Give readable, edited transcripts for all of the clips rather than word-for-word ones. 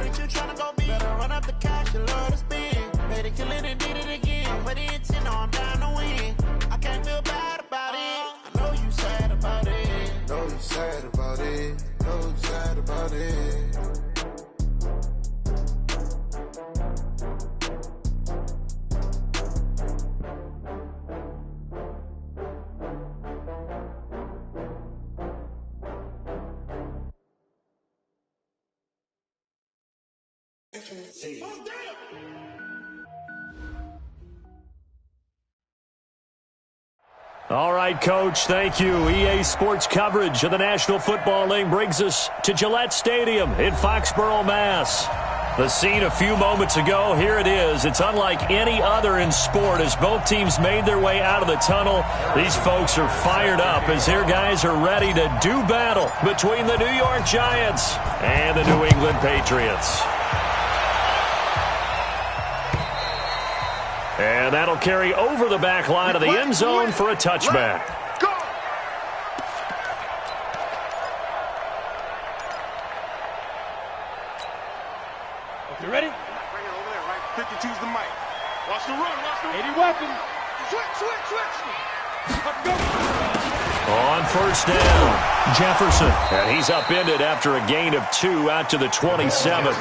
bitch, you tryna go be. Better run up the cash, you love to spend. Better kill it and did it again. But it's in, I'm down to win. I can't feel bad about it. I know you sad about it. Know you sad about it. Know you sad about it. All right, Coach, thank you. EA Sports coverage of the National Football League brings us to Gillette Stadium in Foxborough, Mass. The scene a few moments ago, here it is. It's unlike any other in sport as both teams made their way out of the tunnel. These folks are fired up as their guys are ready to do battle between the New York Giants and the New England Patriots. And that'll carry over the back line of the end zone for a touchback. You ready? Bring it over there, right? 52's the mic. Watch the run, watch the run. 80 weapon. Switch. Go. On first down, Jefferson. And he's upended after a gain of 2 out to the 27.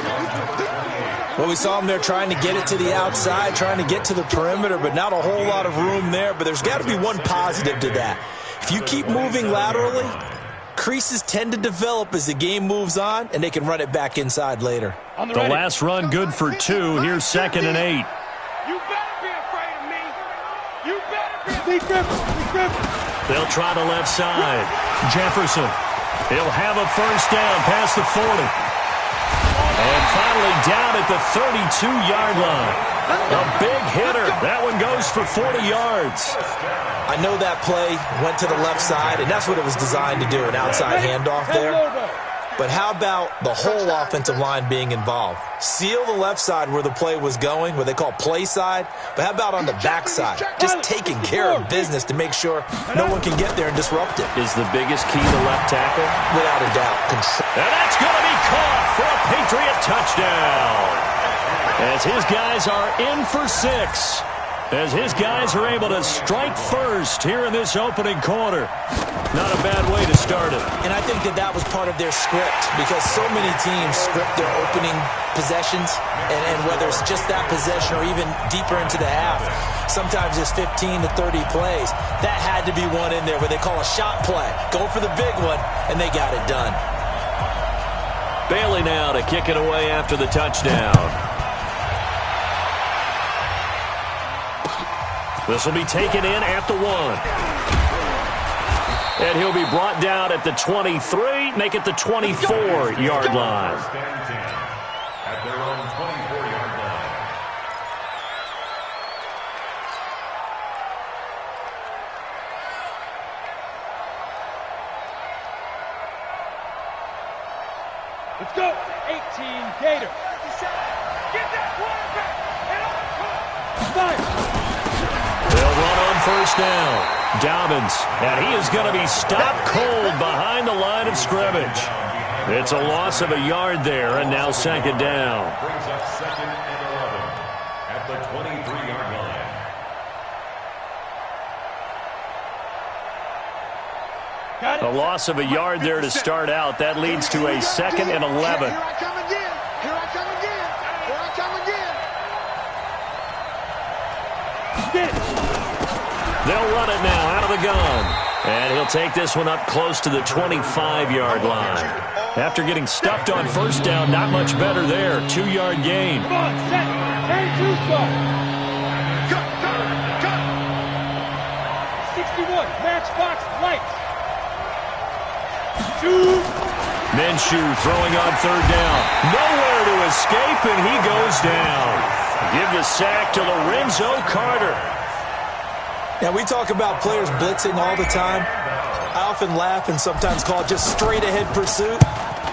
Well, we saw him there trying to get it to the outside, trying to get to the perimeter, but not a whole lot of room there. But there's got to be one positive to that. If you keep moving laterally, creases tend to develop as the game moves on, and they can run it back inside later. The last run good for 2. Here's 2nd and 8. You better be afraid of me. You better be. They'll try the left side. Jefferson. He'll have a first down past the 40. And finally down at the 32-yard line. A big hitter. That one goes for 40 yards. I know that play went to the left side, and that's what it was designed to do, an outside handoff there. But how about the whole offensive line being involved? Seal the left side where the play was going, what they call play side. But how about on the back side? Just taking care of business to make sure no one can get there and disrupt it. Is the biggest key the left tackle? Without a doubt. And that's going to be caught for a Patriot touchdown. As his guys are in for 6. As his guys are able to strike first here in this opening quarter. Not a bad way to start it. And I think that was part of their script because so many teams script their opening possessions, and whether it's just that possession or even deeper into the half, sometimes it's 15 to 30 plays. That had to be one in there where they call a shot play. Go for the big one, and they got it done. Bailey now to kick it away after the touchdown. This will be taken in at the 1. And he'll be brought down at the 23, make it the 24-yard line. At their own 24-yard line. Let's go. 18, Gator. Get that quarterback and on. Fire. They'll run on first down. Dobbins, and he is going to be stopped cold behind the line of scrimmage. It's a loss of a yard there, and now 2nd down. Brings up 2nd and 11 at the 23-yard line. A loss of a yard there to start out. That leads to a 2nd and 11. Here I come again. Here I come again. Here I come again. Get it. They'll run it now out of the gun. And he'll take this one up close to the 25-yard line. After getting stuffed on first down, not much better there. 2-yard gain. Come on, set. 32 start. Cut. 61, matchbox lights. Minshew throwing on 3rd down. Nowhere to escape, and he goes down. Give the sack to Lorenzo Carter. Now, we talk about players blitzing all the time. I often laugh and sometimes call it just straight-ahead pursuit.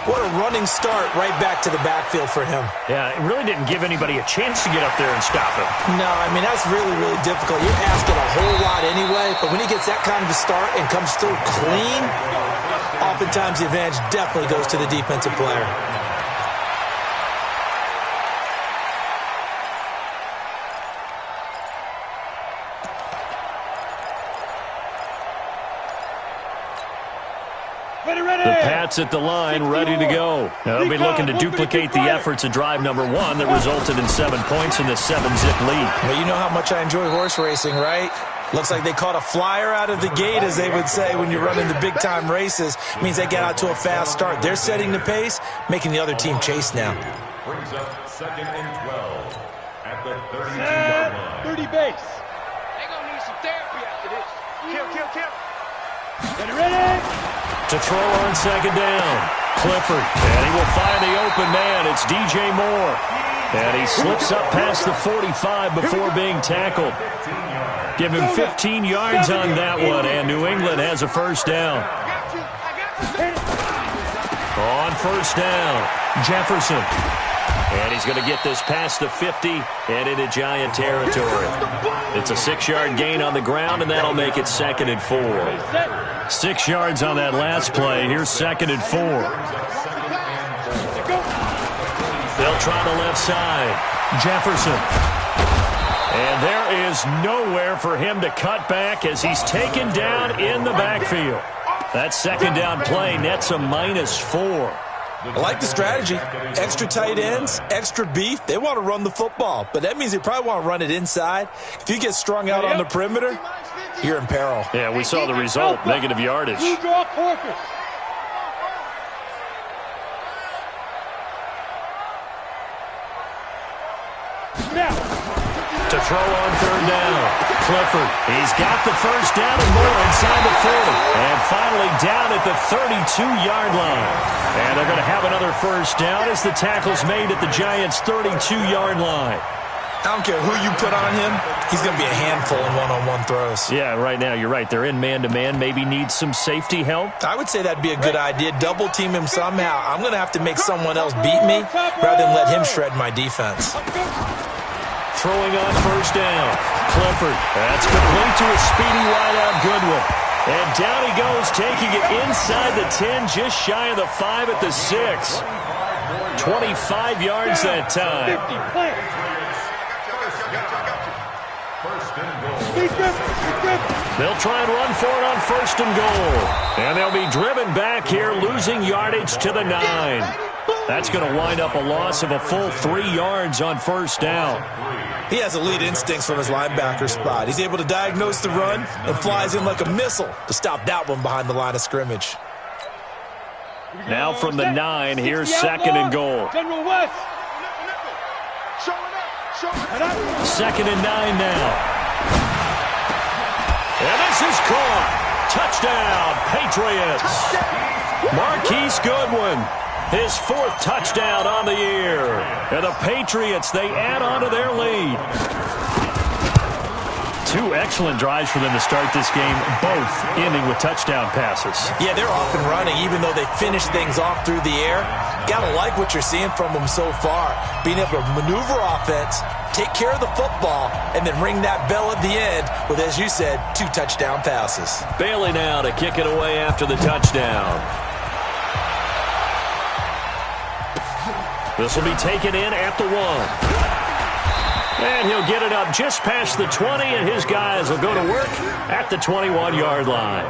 What a running start right back to the backfield for him. Yeah, it really didn't give anybody a chance to get up there and stop him. No, I mean, that's really, really difficult. You're asking a whole lot anyway, but when he gets that kind of a start and comes through clean, oftentimes the advantage definitely goes to the defensive player. The Pats at the line, ready to go. They'll be looking to duplicate the efforts of drive number 1 that resulted in 7 points in the 7-zip lead. Well, you know how much I enjoy horse racing, right? Looks like they caught a flyer out of the gate, as they would say when you're running the big-time races. It means they get out to a fast start. They're setting the pace, making the other team chase now. Brings up 2nd and 12 at the 32-yard line. 30 base. They gonna need some therapy after this. Kill. Get ready. To throw on 2nd down, Clifford. And he will find the open man. It's DJ Moore. And he slips up past the 45 before being tackled. Give him 15 yards on that one, and New England has a first down. On first down, Jefferson. And he's going to get this past the 50 and into Giant territory. It's a 6-yard gain on the ground, and that'll make it 2nd and 4. 6 yards on that last play. Here's 2nd and 4. They'll try the left side. Jefferson. And there is nowhere for him to cut back as he's taken down in the backfield. That 2nd down play nets a -4. I like the strategy. Extra tight ends, extra beef. They want to run the football, but that means they probably want to run it inside. If you get strung out on the perimeter, you're in peril. Yeah, we saw the result, negative yardage. Blue draw Corpus. Now. To throw on 3rd down, Clifford. He's got the first down and more inside the 40. And finally down at the 32-yard line. And they're going to have another first down as the tackle's made at the Giants' 32-yard line. I don't care who you put on him. He's going to be a handful in one-on-one throws. Yeah, right now you're right. They're in man-to-man. Maybe need some safety help. I would say that'd be a good idea. Double team him somehow. I'm going to have to make someone else beat me rather than let him shred my defense. Throwing on first down, Clifford. That's complete to a speedy wideout Goodwin. And down he goes, taking it inside the 10, just shy of the 5 at the 6. 25 yards that time. They'll try and run for it on 1st and goal. And they'll be driven back here, losing yardage to the 9. That's going to wind up a loss of a full 3 yards on 1st down. He has elite instincts from his linebacker spot. He's able to diagnose the run and flies in like a missile to stop that one behind the line of scrimmage. Now from the 9, here's 2nd and goal. General West. 2nd and 9 now. And this is caught. Touchdown, Patriots. Marquise Goodwin. His 4th touchdown on the year. And the Patriots, they add on to their lead. 2 excellent drives for them to start this game, both ending with touchdown passes. Yeah, they're off and running, even though they finish things off through the air. Gotta like what you're seeing from them so far. Being able to maneuver offense, take care of the football, and then ring that bell at the end with, as you said, 2 touchdown passes. Bailey now to kick it away after the touchdown. This will be taken in at the 1. And he'll get it up just past the 20, and his guys will go to work at the 21-yard line.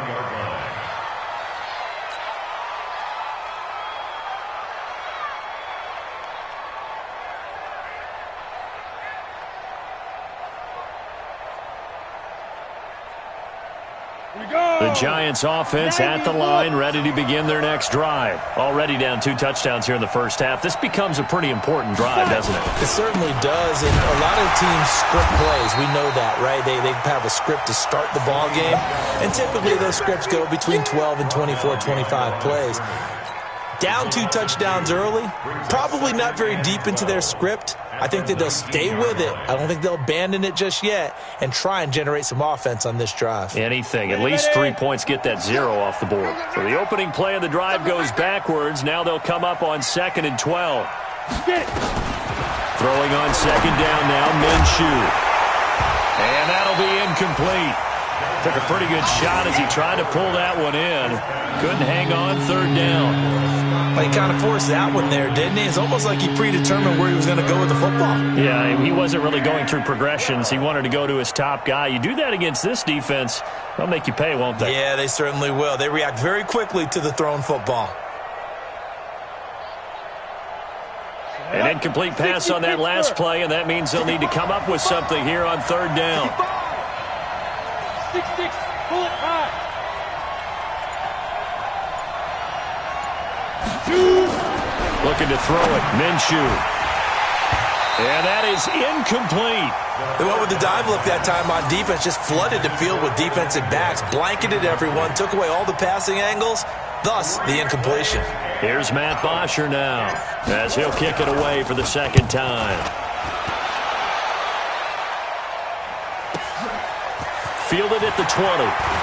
The Giants offense at the line, ready to begin their next drive. Already down 2 touchdowns here in the first half. This becomes a pretty important drive, doesn't it? It certainly does, and a lot of teams script plays. We know that, right? They have a script to start the ball game, and typically those scripts go between 12 and 24, 25 plays. Down 2 touchdowns early, probably not very deep into their script. I think that they'll stay with it. I don't think they'll abandon it just yet and try and generate some offense on this drive. Anything. At least 3 points get that 0 off the board. So the opening play of the drive goes backwards. Now they'll come up on 2nd and 12. Throwing on 2nd down now, Minshew. And that'll be incomplete. Took a pretty good shot as he tried to pull that one in. Couldn't hang on third down. Well, he kind of forced that one there, didn't he? It's almost like he predetermined where he was going to go with the football. Yeah, he wasn't really going through progressions. He wanted to go to his top guy. You do that against this defense, they'll make you pay, won't they? Yeah, they certainly will. They react very quickly to the thrown football. An incomplete pass on that last play, and that means they'll need to come up with something here on third down. 6-6, pull it high. Looking to throw it, Minshew. And that is incomplete. They went with the dive look that time on defense, just flooded the field with defensive backs, blanketed everyone, took away all the passing angles, thus the incompletion. Here's Matt Bosher now, as he'll kick it away for the second time. Fielded at the 20.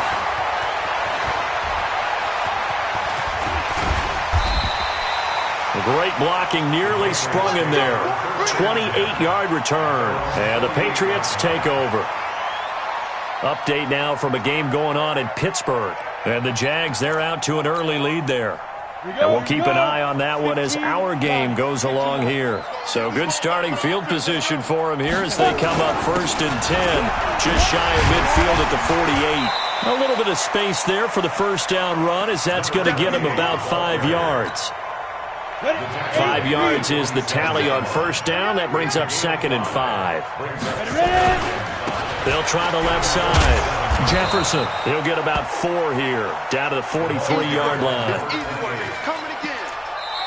Great blocking, nearly sprung him there. 28-yard return, and the Patriots take over. Update now from a game going on in Pittsburgh. And the Jags, they're out to an early lead there. And we'll keep an eye on that one as our game goes along here. So good starting field position for him here as they come up 1st and 10. Just shy of midfield at the 48. A little bit of space there for the first down run as that's going to get him about 5 yards. 5 yards is the tally on first down. That brings up 2nd and 5. They'll try the left side. Jefferson, he'll get about 4 here, down to the 43-yard line.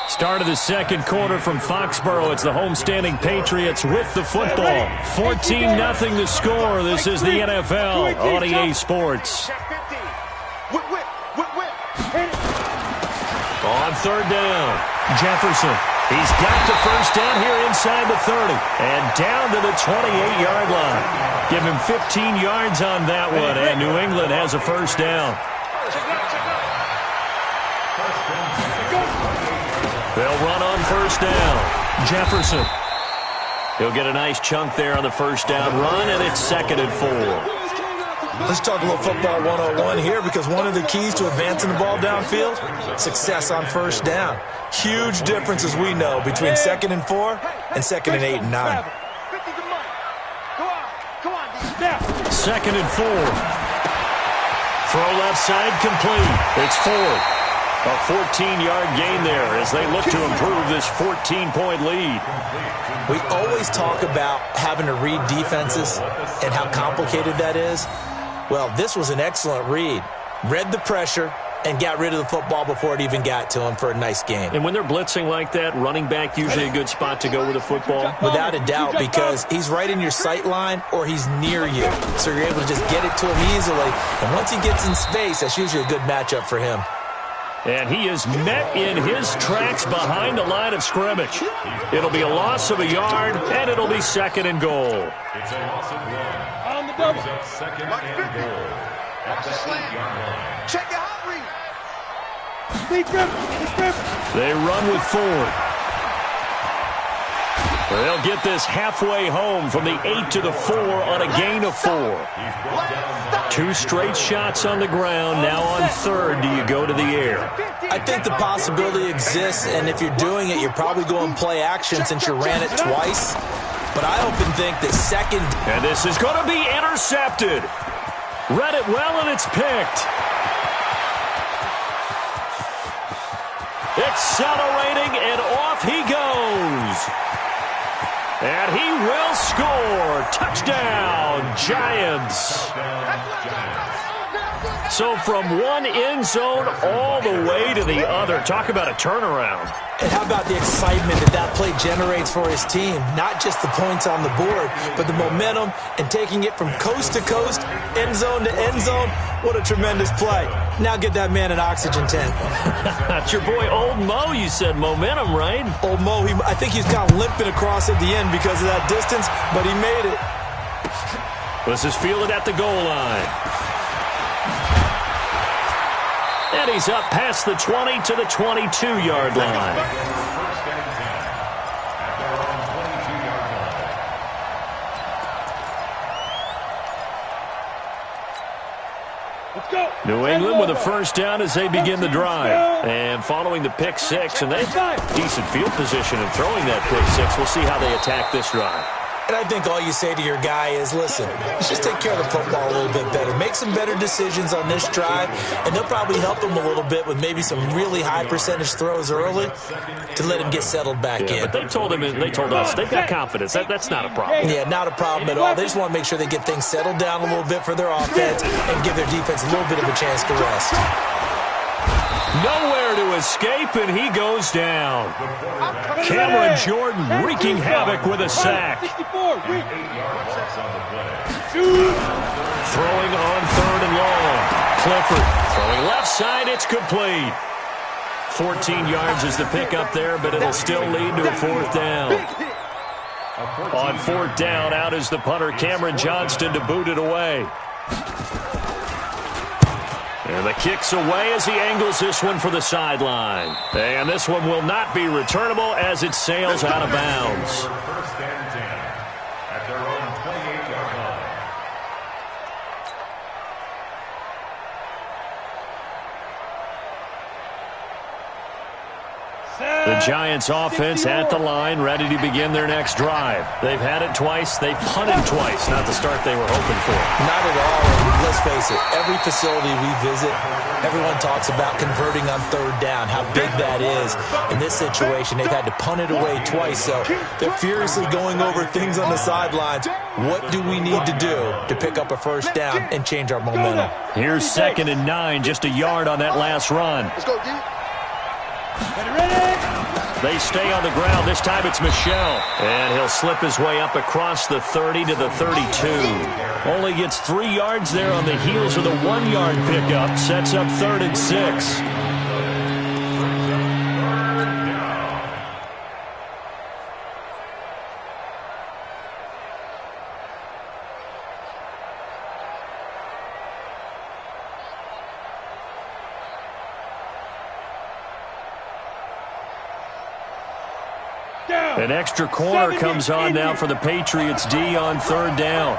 Start of the second quarter from Foxborough. It's the homestanding Patriots with the football. 14-0 the score. This is the NFL on EA Sports. On third down, Jefferson. He's got the first down here inside the 30 and down to the 28-yard line. Give him 15 yards on that one, and New England has a first down. They'll run on first down. Jefferson. He'll get a nice chunk there on the first down run, and it's 2nd and 4. Let's talk a little football 101 here, because one of the keys to advancing the ball downfield, success on first down. Huge difference, as we know, between 2nd and 4 and 2nd and 8 and 9. 2nd and 4. Throw left side complete. It's Ford. A 14-yard gain there as they look to improve this 14-point lead. We always talk about having to read defenses and how complicated that is. Well, this was an excellent read. Read the pressure and got rid of the football before it even got to him for a nice game. And when they're blitzing like that, running back usually a good spot to go with the football? Without a doubt, because he's right in your sight line or he's near you. So you're able to just get it to him easily. And once he gets in space, that's usually a good matchup for him. And he is met in his tracks behind the line of scrimmage. It'll be a loss of a yard, and it'll be 2nd and goal. It's a loss of 1. On the double. 2nd and goal. At the 8-yard line. Check it out, read. They run with Ford. They'll get this halfway home from the 8 to the 4 on a gain of 4. 2 straight shots on the ground. Now on third, do you go to the air? I think the possibility exists, and if you're doing it, you're probably going play action since you ran it twice. But I often think that second... And this is going to be intercepted. Read it well, and it's picked. Accelerating, and off he goes. And he will score. Touchdown, Giants. So from one end zone all the way to the other. Talk about a turnaround. And how about the excitement that play generates for his team? Not just the points on the board, but the momentum and taking it from coast to coast, end zone to end zone. What a tremendous play. Now get that man an oxygen tent. That's your boy Old Mo, you said. Momentum, right? Old Mo, I think he's kind of limping across at the end because of that distance, but he made it. This is fielded at the goal line. And he's up past the 20 to the 22-yard line. Let's go. New England with a first down as they begin the drive. And following the pick six, and they have decent field position in throwing that pick six. We'll see how they attack this drive. And I think all you say to your guy is, listen, let's just take care of the football a little bit better. Make some better decisions on this drive, and they'll probably help him a little bit with maybe some really high percentage throws early to let him get settled back in. But they told us they've got confidence. That's not a problem. Yeah, not a problem at all. They just want to make sure they get things settled down a little bit for their offense and give their defense a little bit of a chance to rest. Nowhere to escape, and he goes down. Cameron Jordan wreaking havoc with a sack. Throwing on 3rd and long. Clifford throwing left side. It's complete. 14 yards is the pickup there, but it'll still lead to a 4th down. On 4th down, out is the punter, Cameron Johnston, to boot it away. And the kick's away as he angles this one for the sideline. And this one will not be returnable as it sails out of bounds. First and 10 at their own 28-yard line. The Giants offense at the line, ready to begin their next drive. They've had it twice. They've punted twice. Not the start they were hoping for. Not at all. And let's face it, every facility we visit, everyone talks about converting on 3rd down, how big that is. In this situation, they've had to punt it away twice, so they're furiously going over things on the sidelines. What do we need to do to pick up a 1st down and change our momentum? Here's 2nd and 9, just a yard on that last run. Let's go, D. Ready? They stay on the ground. This time it's Michel. And he'll slip his way up across the 30 to the 32. Only gets 3 yards there on the heels of the 1-yard pickup. Sets up 3rd and 6. An extra corner comes on now for the Patriots D on 3rd down.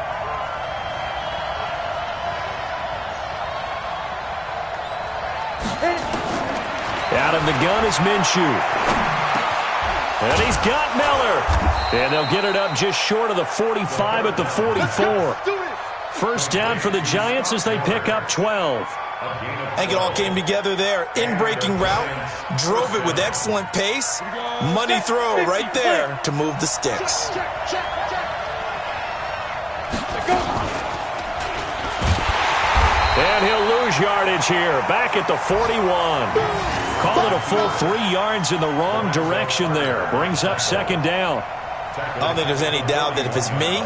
Out of the gun is Minshew. And he's got Miller. And they'll get it up just short of the 45 at the 44. First down for the Giants as they pick up 12. I think it all came together there. In-breaking route, drove it with excellent pace. Money throw right there to move the sticks. And he'll lose yardage here, back at the 41. Call it a full 3 yards in the wrong direction there. Brings up 2nd down. I don't think there's any doubt that if it's me,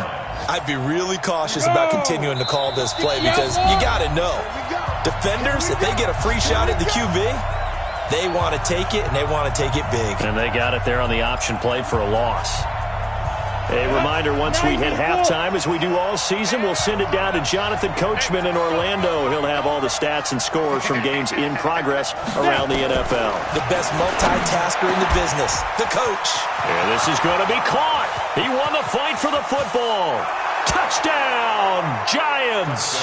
I'd be really cautious about continuing to call this play because you got to know. Defenders, if they get a free shot at the QB, they want to take it, and they want to take it big. And they got it there on the option play for a loss. A reminder, once we hit halftime, as we do all season, we'll send it down to Jonathan Coachman in Orlando. He'll have all the stats and scores from games in progress around the NFL. The best multitasker in the business, the coach. And this is going to be caught. He won the fight for the football. Touchdown, Giants.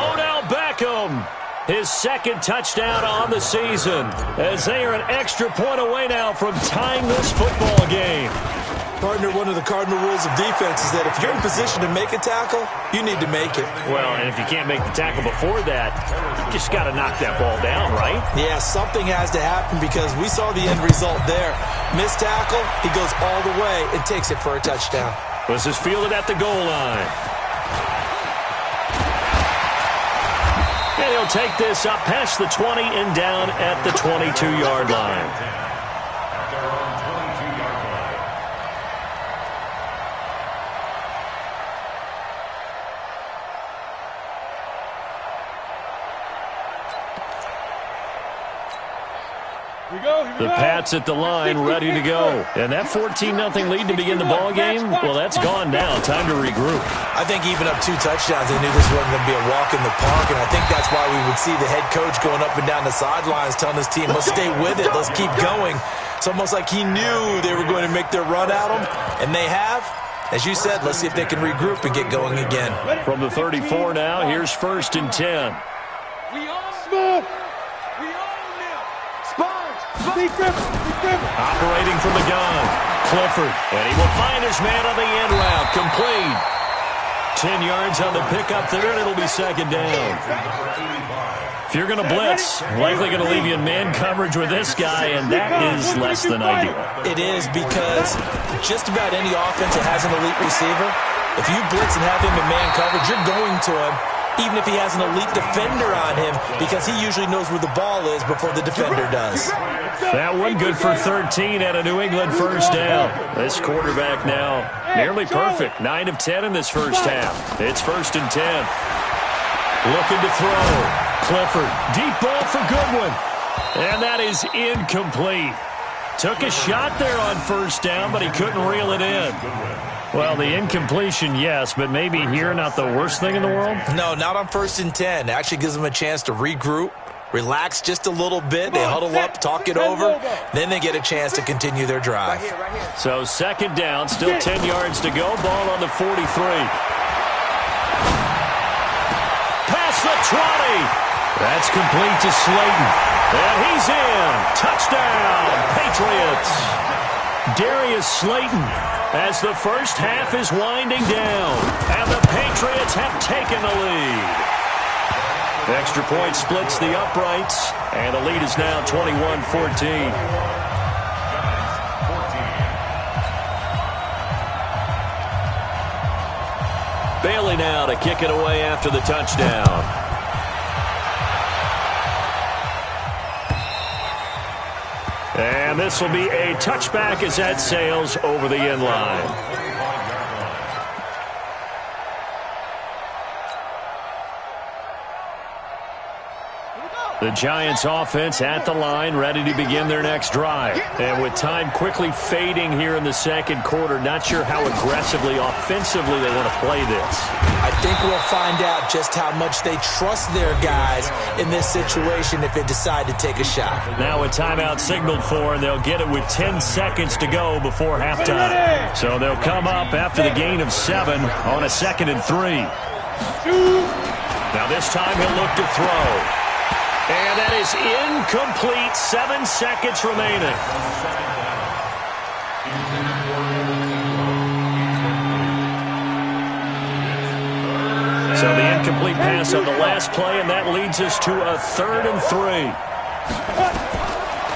Odell Beckham, his 2nd touchdown on the season, as they are an extra point away now from tying this football game. Partner, one of the cardinal rules of defense is that if you're in position to make a tackle, you need to make it. Well, and if you can't make the tackle before that, you just got to knock that ball down, right? Yeah, something has to happen because we saw the end result there. Missed tackle, he goes all the way and takes it for a touchdown. This is fielded at the goal line. And he'll take this up past the 20 and down at the 22-yard line. The Pats at the line, ready to go. And that 14-0 lead to begin the ball game, well, that's gone now. Time to regroup. I think even up 2 touchdowns, they knew this wasn't going to be a walk in the park, and I think that's why we would see the head coach going up and down the sidelines telling his team, let's stay with it, let's keep going. It's almost like he knew they were going to make their run at him, and they have. As you said, let's see if they can regroup and get going again. From the 34 now, here's 1st and 10. smooth. We own them. Be careful. Operating from the gun, Clifford. And he will find his man on the end route. Complete. 10 yards on the pickup there, and it'll be second down. If you're going to blitz, likely going to leave you in man coverage with this guy, and that is less than ideal. It is, because just about any offense that has an elite receiver, if you blitz and have him in man coverage, you're going to him, even if he has an elite defender on him, because he usually knows where the ball is before the defender does. That one good for 13 at a New England first down. This quarterback now nearly perfect. 9 of 10 in this first half. It's 1st and 10. Looking to throw. Clifford, deep ball for Goodwin. And that is incomplete. Took a shot there on first down, but he couldn't reel it in. Well, the incompletion, yes, but maybe here not the worst thing in the world? No, not on 1st and 10. It actually gives them a chance to regroup, relax just a little bit. They huddle up, talk it over. Then they get a chance to continue their drive. So second down, still 10 yards to go. Ball on the 43. Past the 20. That's complete to Slayton. And he's in. Touchdown, Patriots. Darius Slayton, as the first half is winding down. And the Patriots have taken the lead. Extra point splits the uprights. And the lead is now 21-14. Bailey now to kick it away after the touchdown. And this will be a touchback as that sails over the end line. The Giants offense at the line, ready to begin their next drive. And with time quickly fading here in the second quarter, not sure how aggressively, offensively they want to play this. I think we'll find out just how much they trust their guys in this situation if they decide to take a shot. Now a timeout signaled for, and they'll get it with 10 seconds to go before halftime. So they'll come up after the gain of 7 on a 2nd and 3. Now this time he'll look to throw. And that is incomplete. 7 seconds remaining. So the incomplete pass on the last play, and that leads us to a 3rd and 3.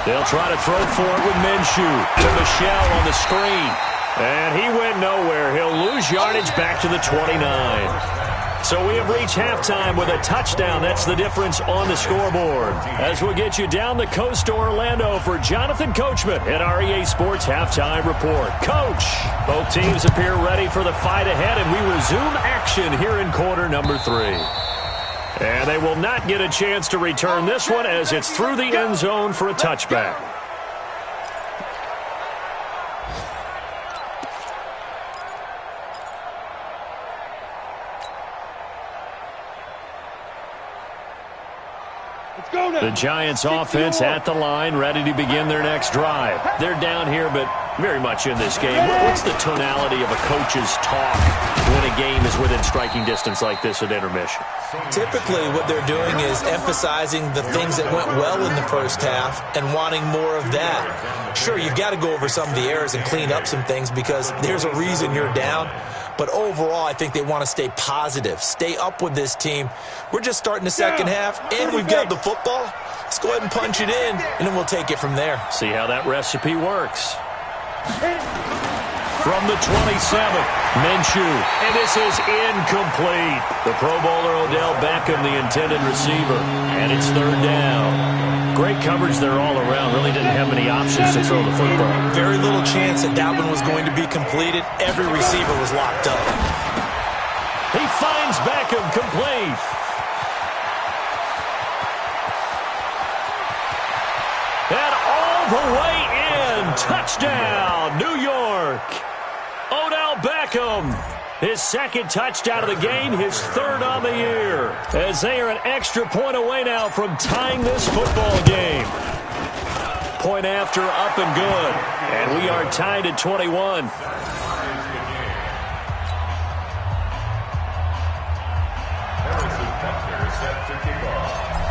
They'll try to throw for it with Minshew to Michelle on the screen. And he went nowhere. He'll lose yardage back to the 29. So we have reached halftime with a touchdown. That's the difference on the scoreboard. As we'll get you down the coast to Orlando for Jonathan Coachman at our EA Sports Halftime Report. Coach, both teams appear ready for the fight ahead, and we resume action here in quarter number 3. And they will not get a chance to return this one as it's through the end zone for a touchback. The Giants offense at the line, ready to begin their next drive. They're down here, but very much in this game. What's the tonality of a coach's talk when a game is within striking distance like this at intermission? Typically, what they're doing is emphasizing the things that went well in the first half and wanting more of that. Sure, you've got to go over some of the errors and clean up some things because there's a reason you're down. But overall, I think they want to stay positive, stay up with this team. We're just starting the second half, and we've got the football. Let's go ahead and punch it in, and then we'll take it from there. See how that recipe works. From the 27, Minshew, and this is incomplete. The Pro Bowler Odell Beckham, the intended receiver, and it's 3rd down. Great coverage there all around. Really didn't have many options to throw the football. Very little chance that that one was going to be completed. Every receiver was locked up. He finds Beckham complete. And all the way in. Touchdown, New York. Odell Beckham, his 2nd touchdown of the game, his 3rd on the year. As they are an extra point away now from tying this football game. Point after, up and good. And we are tied at 21.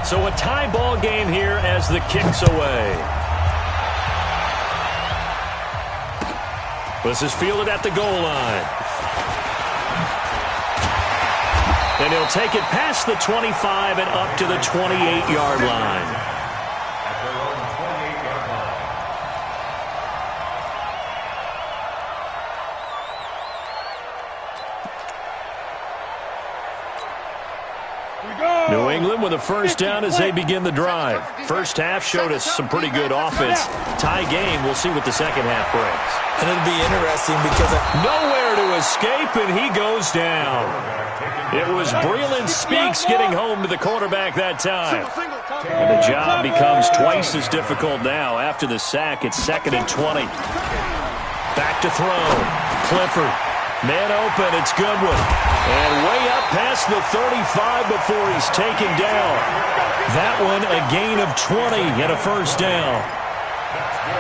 So a tie ball game here as the kick's away. This is fielded at the goal line. And he'll take it past the 25 and up to the 28-yard line. At their own 28-yard line. New England with a first down as they begin the drive. First half showed us some pretty good offense. Tie game, we'll see what the second half brings. And it'll be interesting because nowhere to escape, and he goes down. It was Breland Speaks getting home to the quarterback that time. And the job becomes twice as difficult now. After the sack, it's 2nd and 20. Back to throw. Clifford. Man open, it's Goodwin. And way up past the 35 before he's taken down. That one a gain of 20 and a first down.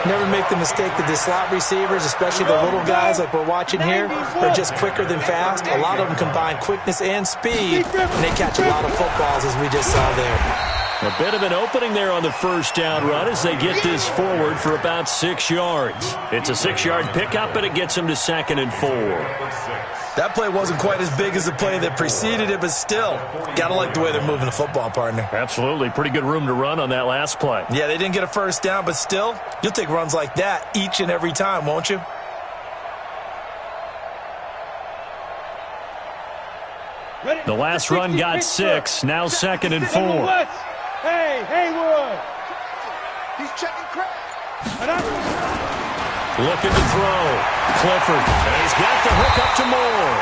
never make the mistake that the slot receivers, especially the little guys like we're watching here, are just quicker than fast. A lot of them combine quickness and speed, and they catch a lot of footballs, as we just saw there. A bit of an opening there on the first down run as they get this forward for about 6 yards. It's a 6-yard pickup, and it gets them to 2nd and 4. That play wasn't quite as big as the play that preceded it, but still, got to like the way they're moving the football, partner. Absolutely. Pretty good room to run on that last play. Yeah, they didn't get a first down, but still, you'll take runs like that each and every time, won't you? The last run got 6, now 2nd and 4. Hey, Haywood! He's checking crack. Looking to throw. Clifford. And he's got the hook up to Moore.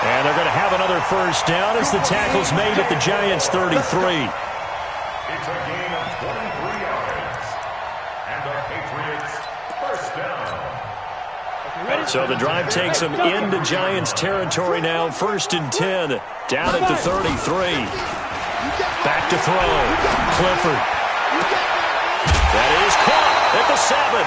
And they're going to have another first down as the tackle's made at the Giants' 33. It's a gain of 23 yards. And the Patriots first down. So the drive takes them into Giants territory now. 1st and 10. Down at the 33. Back to throw. Clifford. That is caught at the 7.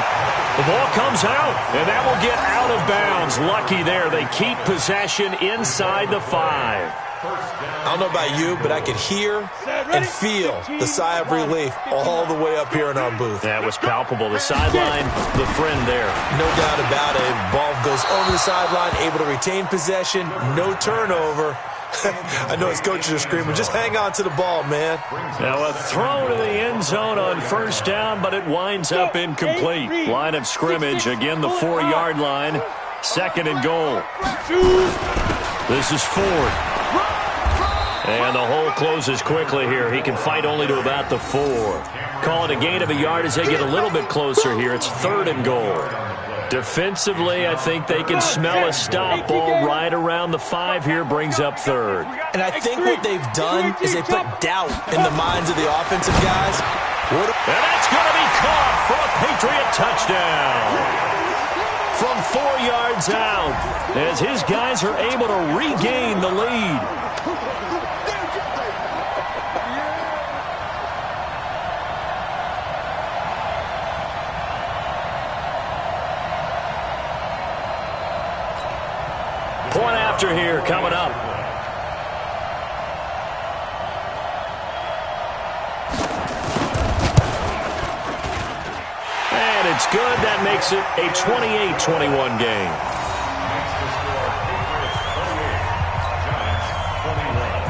The ball comes out, and that will get out of bounds. Lucky there. They keep possession inside the 5. I don't know about you, but I could hear and feel the sigh of relief all the way up here in our booth. That was palpable. The sideline, the friend there. No doubt about it. Ball goes over the sideline, able to retain possession, no turnover. I know his coaches are screaming, just hang on to the ball, man. Now a throw to the end zone on first down, but it winds up incomplete. Line of scrimmage, again the 4-yard line. 2nd and goal. This is Ford. And the hole closes quickly here. He can fight only to about the 4. Call it a gain of a yard as they get a little bit closer here. It's 3rd and goal. Defensively, I think they can smell a stop. Ball right around the 5 here, brings up 3rd. And I think what they've done is they put doubt in the minds of the offensive guys. And that's going to be caught for a Patriot touchdown. From 4 yards out, as his guys are able to regain the lead. Point after here coming up. And it's good. That makes it a 28-21 game. Makes the score Patriots 28, Giants 21.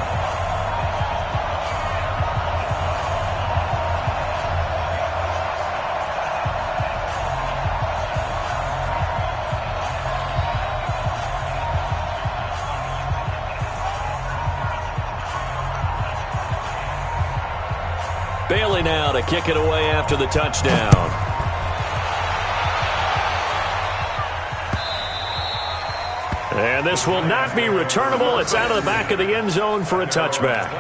Bailey now to kick it away after the touchdown. And this will not be returnable. It's out of the back of the end zone for a touchback.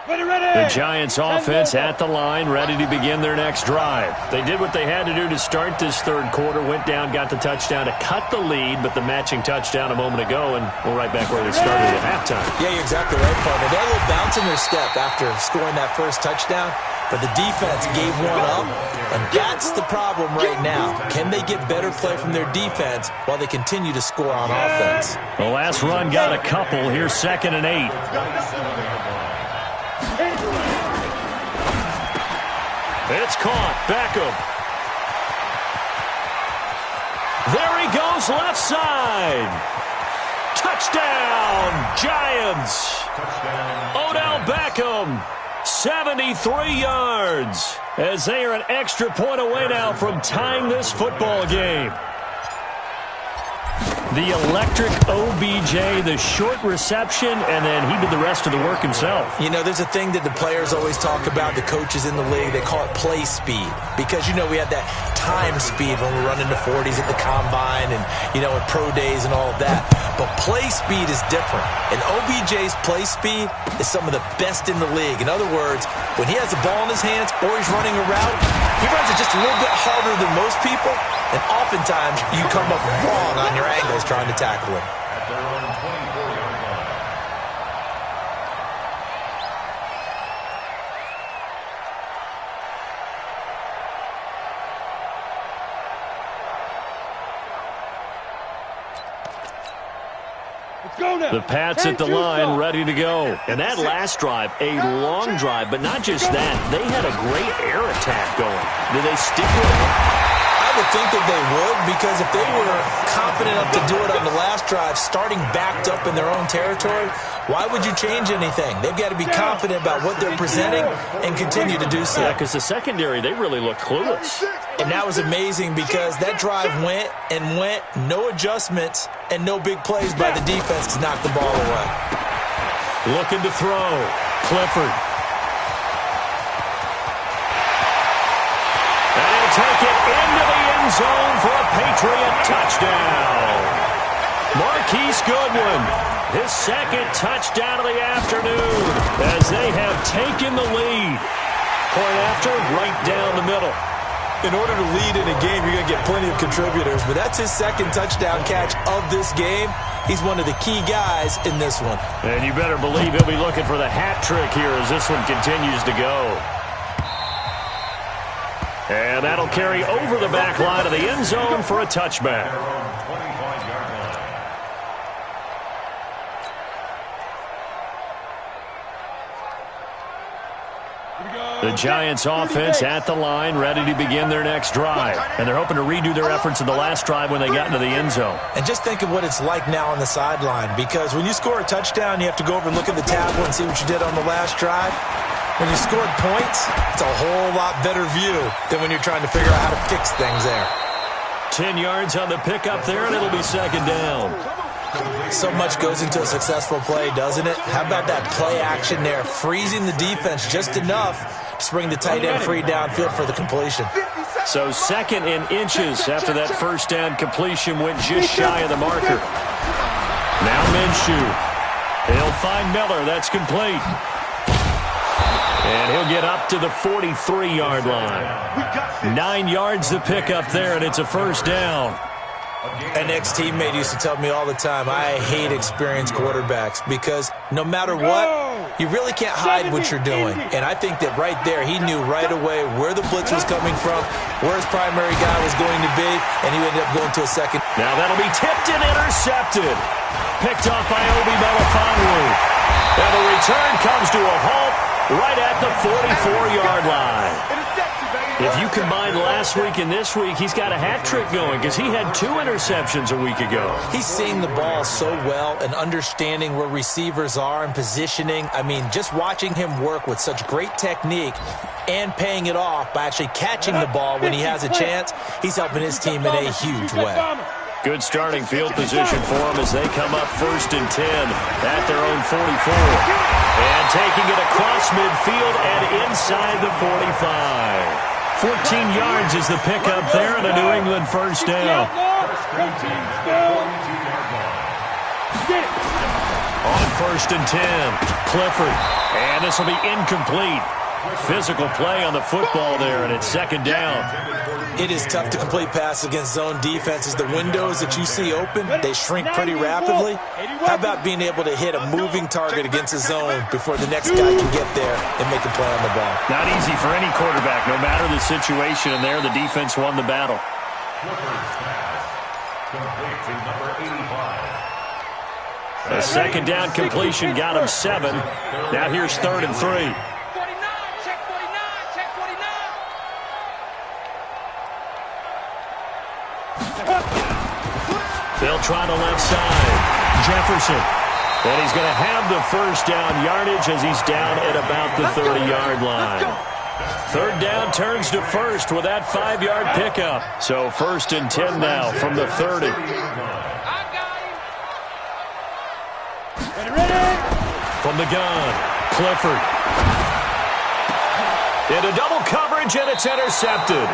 The Giants offense at the line, ready to begin their next drive. They did what they had to do to start this third quarter, went down, got the touchdown to cut the lead, but the matching touchdown a moment ago, and we're right back where they started at halftime. Yeah, you're exactly right, partner. They're a little bounce in their step after scoring that first touchdown. but the defense gave one up, and that's the problem right now. Can they get better play from their defense while they continue to score on offense? The last run got a couple. Here's 2nd and 8. It's caught. Beckham. There he goes, left side. Touchdown, Giants. Odell Beckham, 73 yards, as they are an extra point away now from tying this football game. The electric OBJ, the short reception, and then he did the rest of the work himself. You know, there's a thing that the players always talk about, the coaches in the league, they call it play speed. Because, you know, we have that time speed when we're running the 40s at the combine and, you know, in pro days and all of that. But play speed is different. And OBJ's play speed is some of the best in the league. In other words, when he has the ball in his hands or he's running a route, he runs it just a little bit harder than most people. And oftentimes, you come up wrong on your angles trying to tackle him. At their own 24-yard line. Let's go now. The Pats at the line, ready to go. And that last drive, a long drive, but not just that. They had a great air attack going. Did they stick with it? I would think that they would, because if they were confident enough to do it on the last drive, starting backed up in their own territory, why would you change anything? They've got to be confident about what they're presenting and continue to do so. Yeah, because the secondary, they really looked clueless. And that was amazing because that drive went and went, no adjustments and no big plays by the defense to knock the ball away. Looking to throw. Clifford. And he'll take it into the end zone for a Patriot touchdown. Marquise Goodwin, his 2nd touchdown of the afternoon, as they have taken the lead. Point after, right down the middle. In order to lead in a game, you're going to get plenty of contributors, but that's his 2nd touchdown catch of this game. He's one of the key guys in this one. And you better believe he'll be looking for the hat trick here as this one continues to go. And that'll carry over the back line of the end zone for a touchback. The Giants offense at the line, ready to begin their next drive. And they're hoping to redo their efforts in the last drive when they got into the end zone. And just think of what it's like now on the sideline, because when you score a touchdown, you have to go over and look at the tablet and see what you did on the last drive. When you scored points, it's a whole lot better view than when you're trying to figure out how to fix things there. 10 yards on the pickup there, and it'll be 2nd down. So much goes into a successful play, doesn't it? How about that play action there, freezing the defense just enough to bring the tight end free downfield for the completion. So 2nd in inches after that first down completion went just shy of the marker. Now Minshew. He'll find Miller. That's complete. And he'll get up to the 43-yard line. 9 yards to pick up there, and it's a 1st down. An ex-teammate used to tell me all the time, I hate experienced quarterbacks because no matter what, you really can't hide what you're doing. And I think that right there, he knew right away where the blitz was coming from, where his primary guy was going to be, and he ended up going to a 2nd. Now that'll be tipped and intercepted. Picked up by Obi Melifonwu. And the return comes to a halt right at the 44-yard line. If you combine last week and this week, he's got a hat trick going because he had 2 interceptions a week ago. He's seeing the ball so well and understanding where receivers are and positioning. I mean, just watching him work with such great technique and paying it off by actually catching the ball when he has a chance, he's helping his team in a huge way. Good starting field position for them as they come up 1st and 10 at their own 44. And taking it across midfield and inside the 45. 14 yards is the pickup there and a New England 1st down. On 1st and 10, Clifford. And this will be incomplete. Physical play on the football there, and it's 2nd down. It is tough to complete passes against zone defenses. The windows that you see open, they shrink pretty rapidly. How about being able to hit a moving target against a zone before the next guy can get there and make a play on the ball? Not easy for any quarterback, no matter the situation, and there the defense won the battle. A second down completion got him 7. Now here's 3rd and 3. 49, check 49, check 49. They'll try the left side. Jefferson. And he's going to have the first down yardage as he's down at about the 30-yard line. 3rd down turns to 1st with that 5-yard pickup. So 1st and 10 now from the 30. From the gun, Clifford. Into double coverage, and it's intercepted.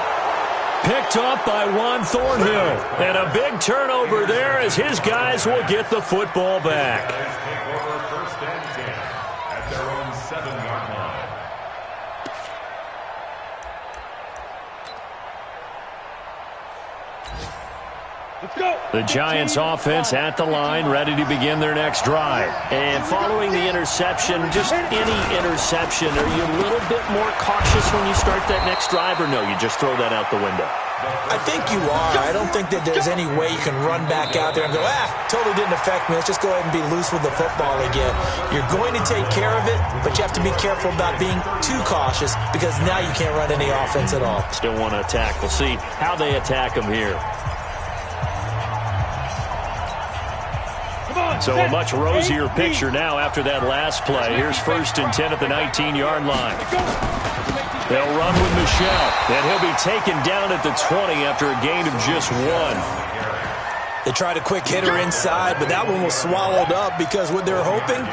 Picked off by Juan Thornhill. And a big turnover there as his guys will get the football back. Take over 1st and 10 at their own 7-yard line. Let's go. The Giants offense at the line, ready to begin their next drive. And following the interception, just any interception, are you a little bit more cautious when you start that next drive, or no, you just throw that out the window? I think you are. I don't think that there's any way you can run back out there and go, totally didn't affect me. Let's just go ahead and be loose with the football again. You're going to take care of it, but you have to be careful about being too cautious because now you can't run any offense at all. Still want to attack. We'll see how they attack them here. So a much rosier picture now after that last play. Here's 1st and 10 at the 19-yard line. They'll run with Michel, and he'll be taken down at the 20 after a gain of just 1. They tried a quick hitter inside, but that one was swallowed up because what they're hoping,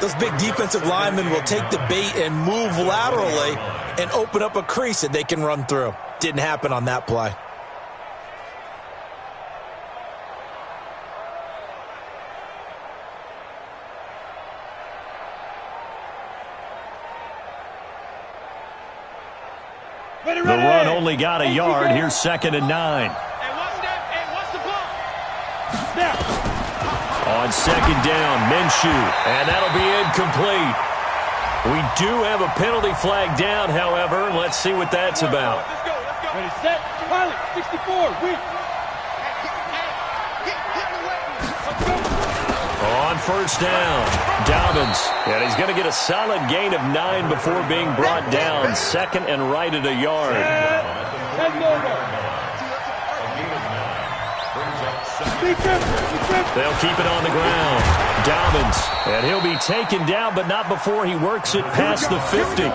those big defensive linemen will take the bait and move laterally and open up a crease that they can run through. Didn't happen on that play. The run only got a yard. Here's 2nd and 9. Hey, what's the ball? On 2nd down, Minshew, and that'll be incomplete. We do have a penalty flag down, however. Let's see what that's about. Let's go. Ready, set, pilot, 64, weak. On 1st down, Dobbins. And he's going to get a solid gain of 9 before being brought down. 2nd and right at a yard. They'll keep it on the ground. Dobbins. And he'll be taken down, but not before he works it past the 50.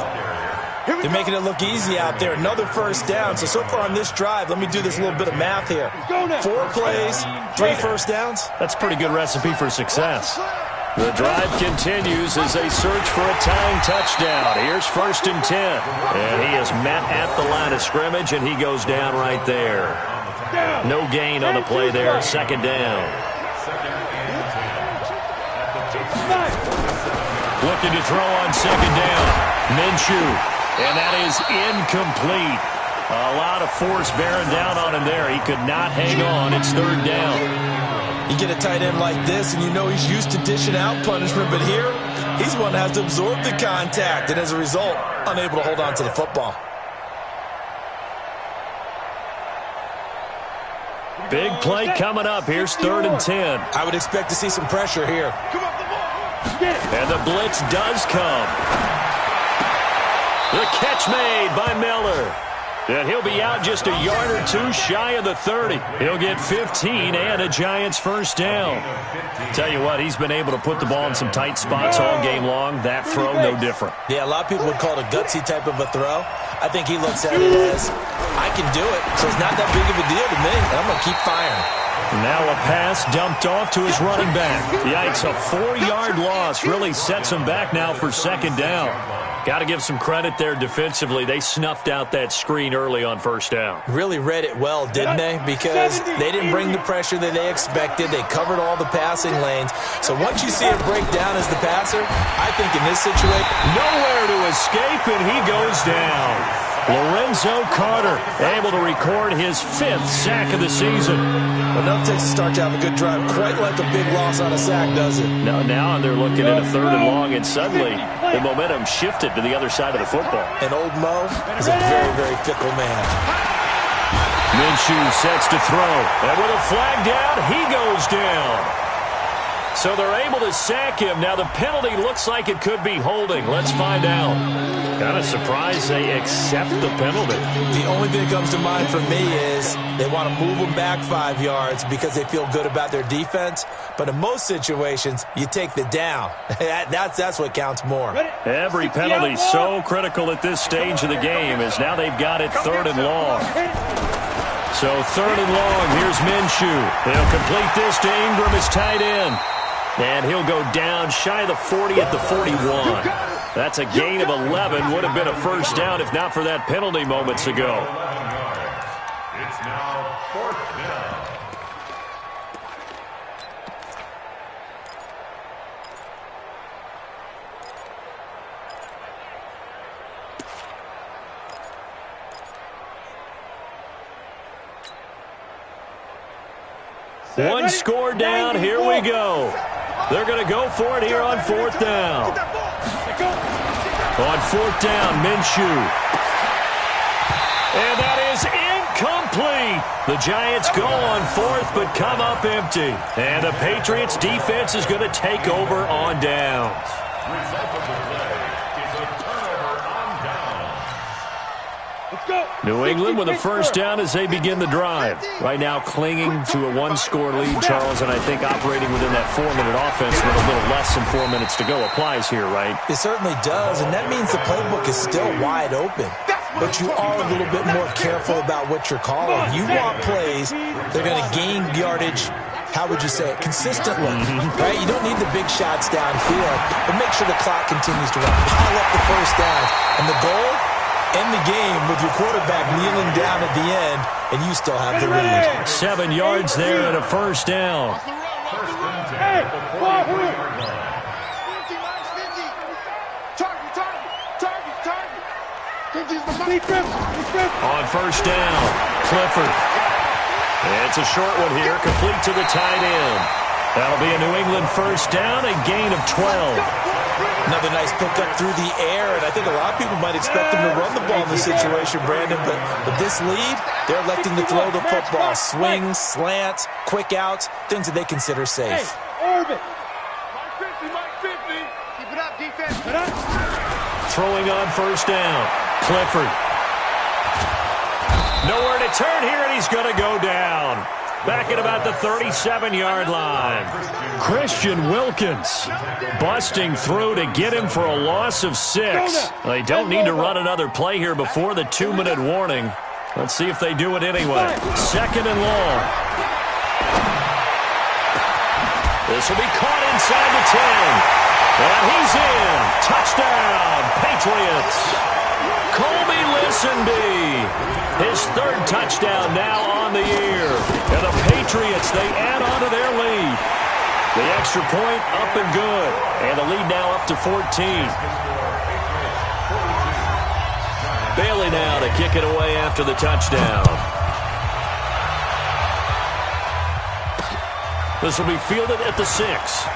They're making it look easy out there. Another 1st down. So far on this drive, let me do this little bit of math here. 4 plays, 3 1st downs. That's a pretty good recipe for success. The drive continues as they search for a tying touchdown. Here's 1st and 10. And he is met at the line of scrimmage, and he goes down right there. No gain on the play there. 2nd down. Looking to throw on 2nd down. Minshew. And that is incomplete. A lot of force bearing down on him there. He could not hang on. It's 3rd down. You get a tight end like this, and you know he's used to dishing out punishment, but here, he's one that has to absorb the contact, and as a result, unable to hold on to the football. Big play coming up. Here's 3rd and 10. I would expect to see some pressure here. And the blitz does come. The catch made by Miller. And he'll be out just a yard or 2 shy of the 30. He'll get 15 and a Giants 1st down. Tell you what, he's been able to put the ball in some tight spots all game long. That throw, no different. Yeah, a lot of people would call it a gutsy type of a throw. I think he looks at it as, I can do it, so it's not that big of a deal to me, and I'm going to keep firing. Now a pass dumped off to his running back. Yikes, a 4-yard loss really sets him back now for 2nd down. Got to give some credit there defensively. They snuffed out that screen early on 1st down. Really read it well, didn't they? Because they didn't bring the pressure that they expected. They covered all the passing lanes. So once you see it break down as the passer, I think in this situation, nowhere to escape, and he goes down. Lorenzo Carter able to record his 5th sack of the season. Enough takes a start to have a good drive. Quite like a big loss on a sack, does it? Now they're looking at a 3rd and long, and suddenly the momentum shifted to the other side of the football. And old Mo is a very, very fickle man. Minshew sets to throw. And with a flag down, he goes down. So they're able to sack him. Now the penalty looks like it could be holding. Let's find out. Kind of surprised they accept the penalty. The only thing that comes to mind for me is they want to move them back 5 yards because they feel good about their defense. But in most situations, you take the down. That's what counts more. Every penalty so critical at this stage of the game as now they've got it 3rd and long. So 3rd and long, here's Minshew. He'll complete this to Ingram as tight end. And he'll go down shy of the 40 at the 41. That's a gain of 11. Would have been a first down if not for that penalty moments ago. It's now 4th down. One score down. Here we go. They're going to go for it here on 4th down. On 4th down, Minshew. And that is incomplete. The Giants go on 4th but come up empty. And the Patriots defense is going to take over on downs. Result of the play is a turnover on downs. Let's go. New England with a first down as they begin the drive. Right now clinging to a 1-score lead, Charles, and I think operating within that 4-minute offense with a little less than 4 minutes to go applies here, right? It certainly does, and that means the playbook is still wide open. But you are a little bit more careful about what you're calling. You want plays that are going to gain yardage, how would you say it, consistently, right? You don't need the big shots downfield, but make sure the clock continues to run. Pile up the first down, and the goal, end the game with your quarterback kneeling down at the end, and you still have the lead. 7 yards there and a first down. First and 10 at the 40-yard line. On first down, Clifford. It's a short one here, complete to the tight end. That'll be a New England first down, a gain of 12. Another nice pickup through the air, and I think a lot of people might expect them to run the ball in this situation, Brandon, but with this lead, they're electing to throw the football. Swings, slants, quick outs, things that they consider safe. Orbit. Mike 50. Keep it up, defense. Throwing on first down, Clifford. Nowhere to turn here, and he's going to go down. Back at about the 37-yard line. Christian Wilkins busting through to get him for a loss of 6. They don't need to run another play here before the 2-minute warning. Let's see if they do it anyway. 2nd and long. This will be caught inside the 10. And he's in. Touchdown, Patriots. Colby Listenby. His 3rd touchdown now on the year. And the Patriots, they add on to their lead. The extra point up and good. And the lead now up to 14. Bailey now to kick it away after the touchdown. This will be fielded at the 6.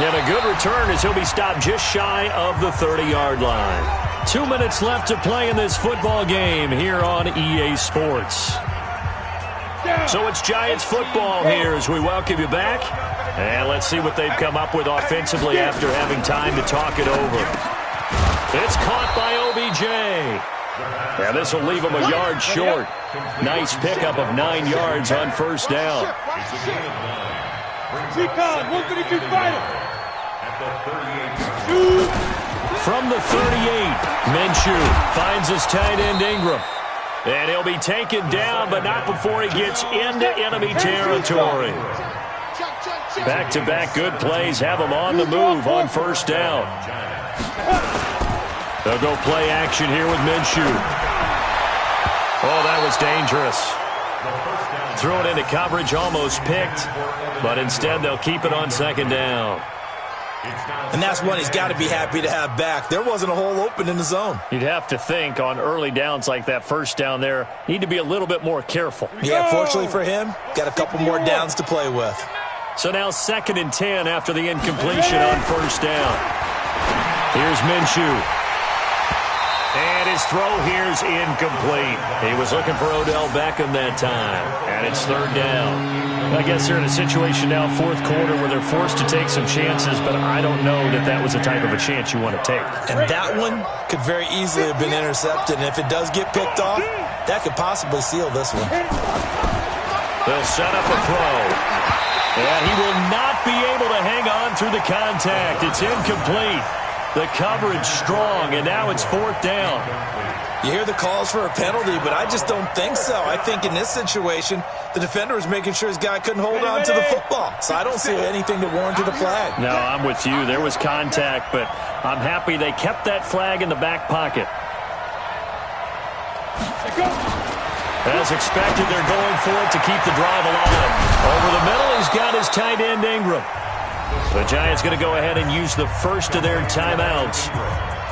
And a good return as he'll be stopped just shy of the 30-yard line. 2 minutes left to play in this football game here on EA Sports. So it's Giants football here as we welcome you back. And let's see what they've come up with offensively after having time to talk it over. It's caught by OBJ. And this will leave him a yard short. Nice pickup of 9 yards on first down. Recon, 132 fighter. From the 38, Minshew finds his tight end Ingram. And he'll be taken down, but not before he gets into enemy territory. Back-to-back good plays have him on the move on first down. They'll go play action here with Minshew. Oh, that was dangerous. Threw it into coverage, almost picked, but instead they'll keep it on 2nd down. And that's one he's got to be happy to have back. There wasn't a hole open in the zone. You'd have to think on early downs like that first down there, need to be a little bit more careful. Yeah, fortunately for him, got a couple more downs to play with. So now 2nd and 10 after the incompletion on first down. Here's Minshew. And his throw here's incomplete. He was looking for Odell Beckham that time. And it's 3rd down. I guess they're in a situation now, 4th quarter, where they're forced to take some chances, but I don't know that that was the type of a chance you want to take. And that one could very easily have been intercepted. And if it does get picked off, that could possibly seal this one. They'll set up a throw. And he will not be able to hang on through the contact. It's incomplete. The coverage strong, and now it's 4th down. You hear the calls for a penalty, but I just don't think so. I think in this situation, the defender was making sure his guy couldn't hold on to the football. So I don't see anything that warranted a flag. No, I'm with you. There was contact, but I'm happy they kept that flag in the back pocket. As expected, they're going for it to keep the drive alive. Over the middle, he's got his tight end, Ingram. The Giants going to go ahead and use the first of their timeouts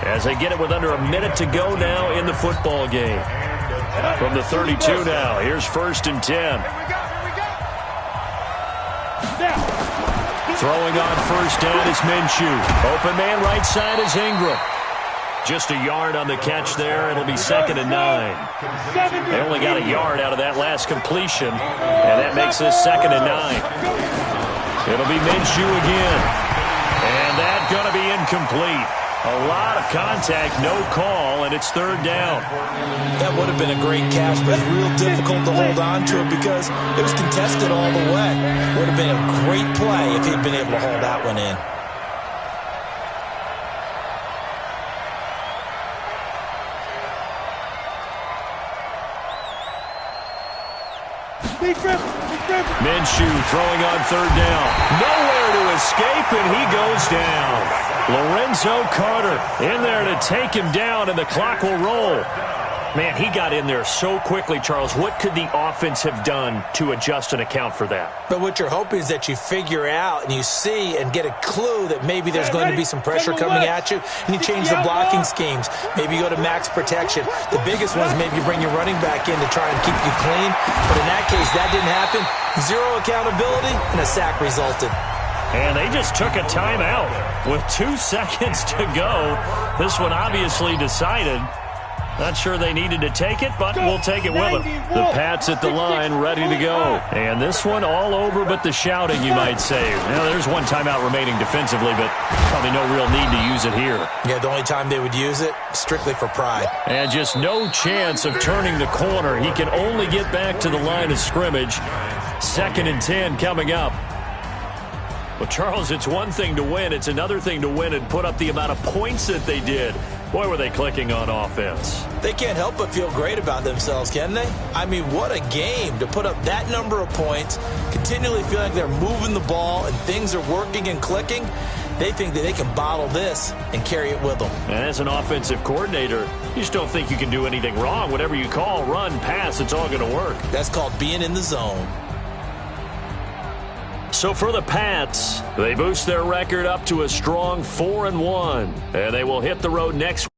as they get it with under a minute to go now in the football game. From the 32 now, here's 1st and 10. Throwing on first down is Minshew. Open man right side is Ingram. Just a yard on the catch there. It'll be 2nd and 9. They only got a yard out of that last completion, and that makes this 2nd and 9. It'll be Minshew again. And that's going to be incomplete. A lot of contact, no call, and it's 3rd down. That would have been a great catch, but it's real difficult to hold on to it because it was contested all the way. Would have been a great play if he'd been able to hold that one in. Minshew throwing on 3rd down. Nowhere to escape, and he goes down. Lorenzo Carter in there to take him down, and the clock will roll. Man, he got in there so quickly, Charles. What could the offense have done to adjust and account for that? But what you're hoping is that you figure out and you see and get a clue that maybe there's going to be some pressure coming at you, and you change the blocking schemes. Maybe you go to max protection. The biggest one is maybe you bring your running back in to try and keep you clean. But in that case, that didn't happen. 0 accountability, and a sack resulted. And they just took a timeout with 2 seconds to go. This one obviously decided. Not sure they needed to take it, but we'll take it with them. The Pats at the line, ready to go. And this one all over but the shouting, you might say. Now, there's one timeout remaining defensively, but probably no real need to use it here. Yeah, the only time they would use it, strictly for pride. And just no chance of turning the corner. He can only get back to the line of scrimmage. 2nd and 10 coming up. Well, Charles, it's one thing to win. It's another thing to win and put up the amount of points that they did. Boy, were they clicking on offense. They can't help but feel great about themselves, can they? I mean, what a game to put up that number of points, continually feeling like they're moving the ball and things are working and clicking. They think that they can bottle this and carry it with them. And as an offensive coordinator, you just don't think you can do anything wrong. Whatever you call, run, pass, it's all going to work. That's called being in the zone. So for the Pats, they boost their record up to a strong 4-1, and they will hit the road next